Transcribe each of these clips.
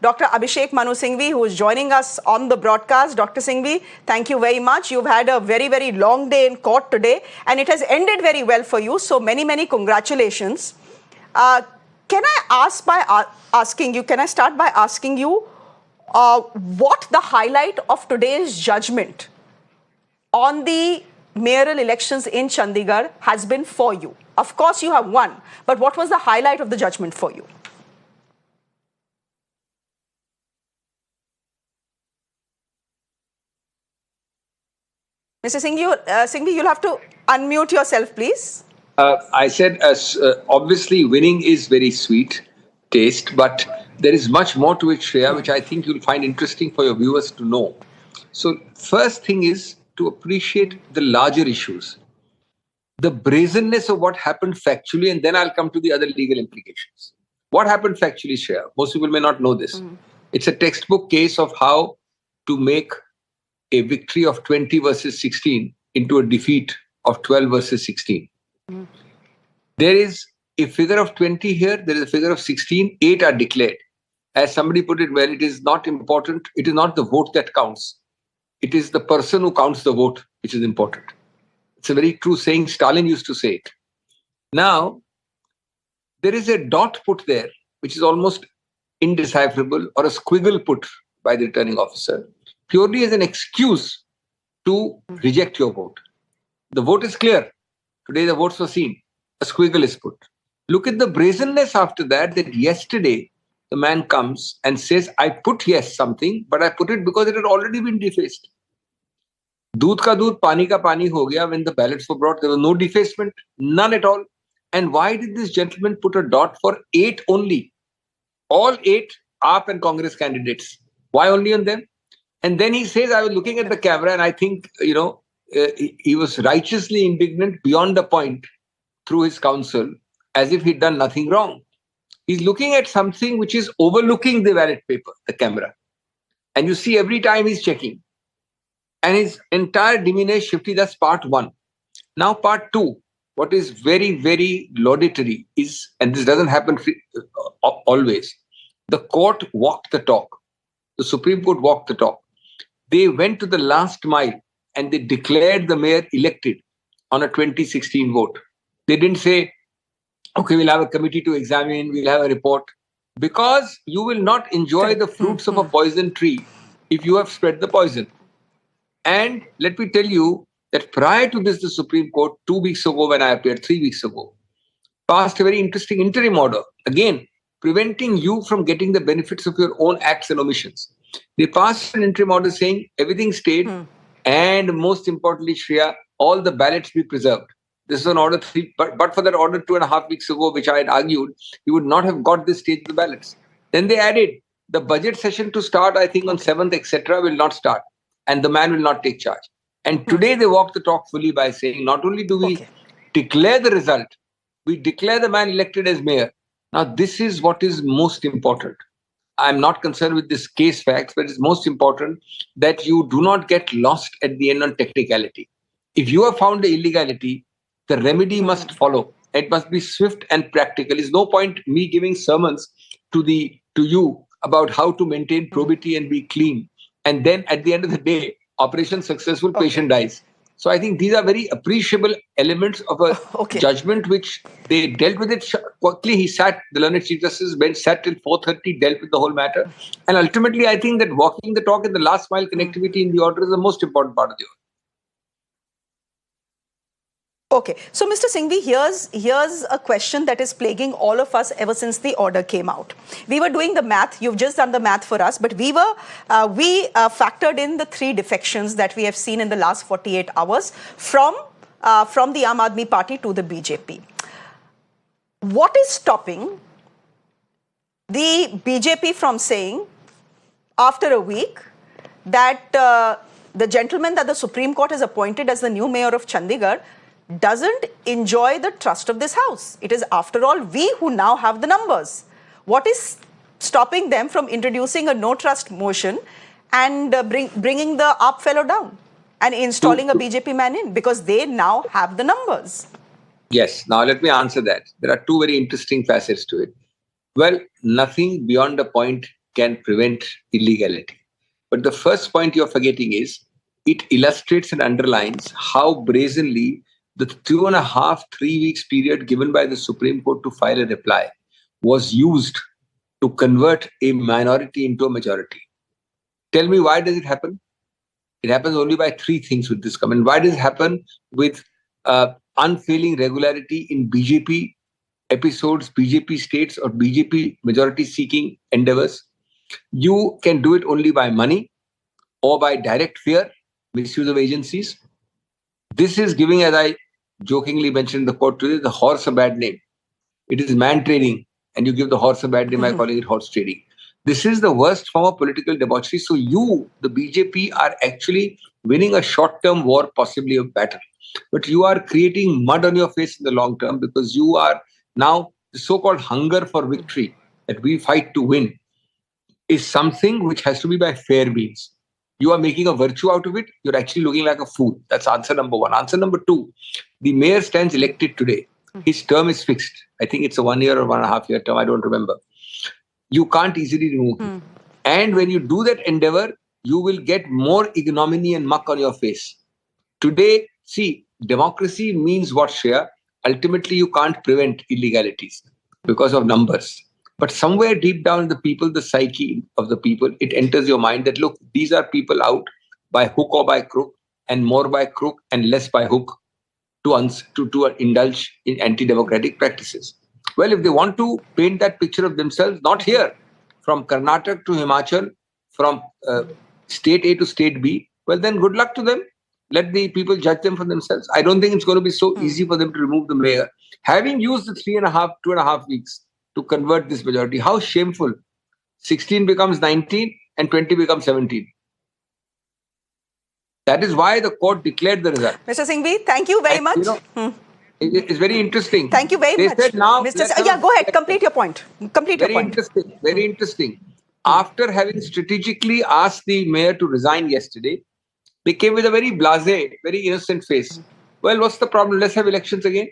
Dr. Abhishek Manu Singhvi, who is joining us on the broadcast. Dr. Singhvi, thank you very much. You've had a very, very long day in court today, and it has ended very well for you. So many, many congratulations. Can I start by asking you what the highlight of today's judgment on the mayoral elections in Chandigarh has been for you? Of course, you have won, but what was the highlight of the judgment for you? Mr. Singhvi, you'll have to unmute yourself, please. I said, obviously, winning is very sweet taste, but there is much more to it, Shreya, which I think you'll find interesting for your viewers to know. So, first thing is to appreciate the larger issues, the brazenness of what happened factually, and then I'll come to the other legal implications. What happened factually, Shreya? Most people may not know this. It's a textbook case of how to make a victory of 20 versus 16 into a defeat of 12 versus 16. There is a figure of 20 here, there is a figure of 16, 8 are declared. As somebody put it well, it is not important, it is not the vote that counts. It is the person who counts the vote which is important. It's a very true saying, Stalin used to say it. Now, there is a dot put there, which is almost indecipherable, or a squiggle put by the returning officer, purely as an excuse to reject your vote. The vote is clear. Today the votes were seen. A squiggle is put. Look at the brazenness after that yesterday the man comes and says, I put yes something, but I put it because it had already been defaced. Doodh ka doodh, pani ka pani ho gaya. When the ballots were brought, there was no defacement, none at all. And why did this gentleman put a dot for 8 only? All 8 AAP and Congress candidates. Why only on them? And then he says, I was looking at the camera and I think, he was righteously indignant beyond the point through his counsel, as if he'd done nothing wrong. He's looking at something which is overlooking the ballot paper, the camera. And you see every time he's checking. And his entire demeanor is shifty. That's part 1. Now part 2, what is very, very laudatory is, and this doesn't happen always, the court walked the talk. The Supreme Court walked the talk. They went to the last mile and they declared the mayor elected on a 2016 vote. They didn't say, okay, we'll have a committee to examine, we'll have a report. Because you will not enjoy the fruits of a poison tree if you have spread the poison. And let me tell you that prior to this, the Supreme Court, 2 weeks ago when I appeared, 3 weeks ago, passed a very interesting interim order. Again, preventing you from getting the benefits of your own acts and omissions. They passed an interim order saying everything stayed, and most importantly, Shreya, all the ballots be preserved. This is an order 3, but for that order 2.5 weeks ago, which I had argued, you would not have got this stage of the ballots. Then they added the budget session to start, I think on 7th, etc., will not start, and the man will not take charge. And today they walk the talk fully by saying, not only do we declare the result, we declare the man elected as mayor. Now, this is what is most important. I'm not concerned with this case facts, but it's most important that you do not get lost at the end on technicality. If you have found the illegality, the remedy must follow. It must be swift and practical. There's no point me giving sermons to you about how to maintain probity and be clean. And then at the end of the day, operation successful, patient dies. So I think these are very appreciable elements of a judgment which they dealt with it quickly. The learned Chief Justice's bench sat till 4:30, dealt with the whole matter. And ultimately, I think that walking the talk and the last mile connectivity in the order is the most important part of the order. Okay, so Mr. Singhvi, here's a question that is plaguing all of us ever since the order came out. We were doing the math. You've just done the math for us, but we factored in the 3 defections that we have seen in the last 48 hours from the Aam Aadmi Party to the BJP. What is stopping the BJP from saying, after a week, that the gentleman that the Supreme Court has appointed as the new mayor of Chandigarh doesn't enjoy the trust of this house? It is, after all, we who now have the numbers. What is stopping them from introducing a no-trust motion and bringing the AAP fellow down and installing a BJP man in? Because they now have the numbers. Yes. Now let me answer that. There are 2 very interesting facets to it. Well, nothing beyond a point can prevent illegality. But the first point you're forgetting is it illustrates and underlines how brazenly the 2.5, 3 weeks period given by the Supreme Court to file a reply was used to convert a minority into a majority. Tell me, why does it happen? It happens only by three things with this comment. Why does it happen with unfailing regularity in BJP episodes, BJP states, or BJP majority-seeking endeavors? You can do it only by money or by direct fear, misuse of agencies. This is giving, as I jokingly mentioned in the court today, the horse a bad name. It is man trading, and you give the horse a bad name by calling it horse trading. This is the worst form of political debauchery. So you, the BJP, are actually winning a short-term war, possibly a battle. But you are creating mud on your face in the long term, because you are now the so-called hunger for victory that we fight to win is something which has to be by fair means. You are making a virtue out of it. You're actually looking like a fool. That's answer number one. Answer number two, the mayor stands elected today. His term is fixed. I think it's a 1 year or 1.5 year term. I don't remember. You can't easily remove him. And when you do that endeavor, you will get more ignominy and muck on your face. Today, see, democracy means what, Shreya? Ultimately, you can't prevent illegalities because of numbers. But somewhere deep down in the people, the psyche of the people, it enters your mind that, look, these are people out by hook or by crook, and more by crook and less by hook, to indulge in anti-democratic practices. Well, if they want to paint that picture of themselves, not here, from Karnataka to Himachal, from state A to state B, well, then good luck to them. Let the people judge them for themselves. I don't think it's going to be so easy for them to remove the mayor. Having used the 2.5 weeks to convert this majority, how shameful. 16 becomes 19 and 20 becomes 17. That is why the court declared the result. Mr. Singhvi, thank you very much. It's very interesting. Thank you very much. They said now, yeah, go ahead. Complete your point. Very interesting. After having strategically asked the mayor to resign yesterday, they came with a very blasé, very innocent face. Well, what's the problem? Let's have elections again.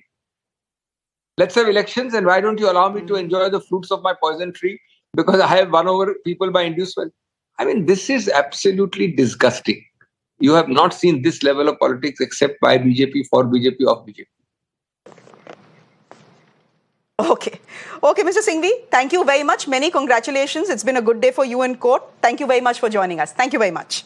Let's have elections, and why don't you allow me to enjoy the fruits of my poison tree because I have won over people by inducement? I mean, this is absolutely disgusting. You have not seen this level of politics except by BJP, for BJP, of BJP. Okay, Mr. Singhvi, thank you very much. Many congratulations. It's been a good day for you in court. Thank you very much for joining us. Thank you very much.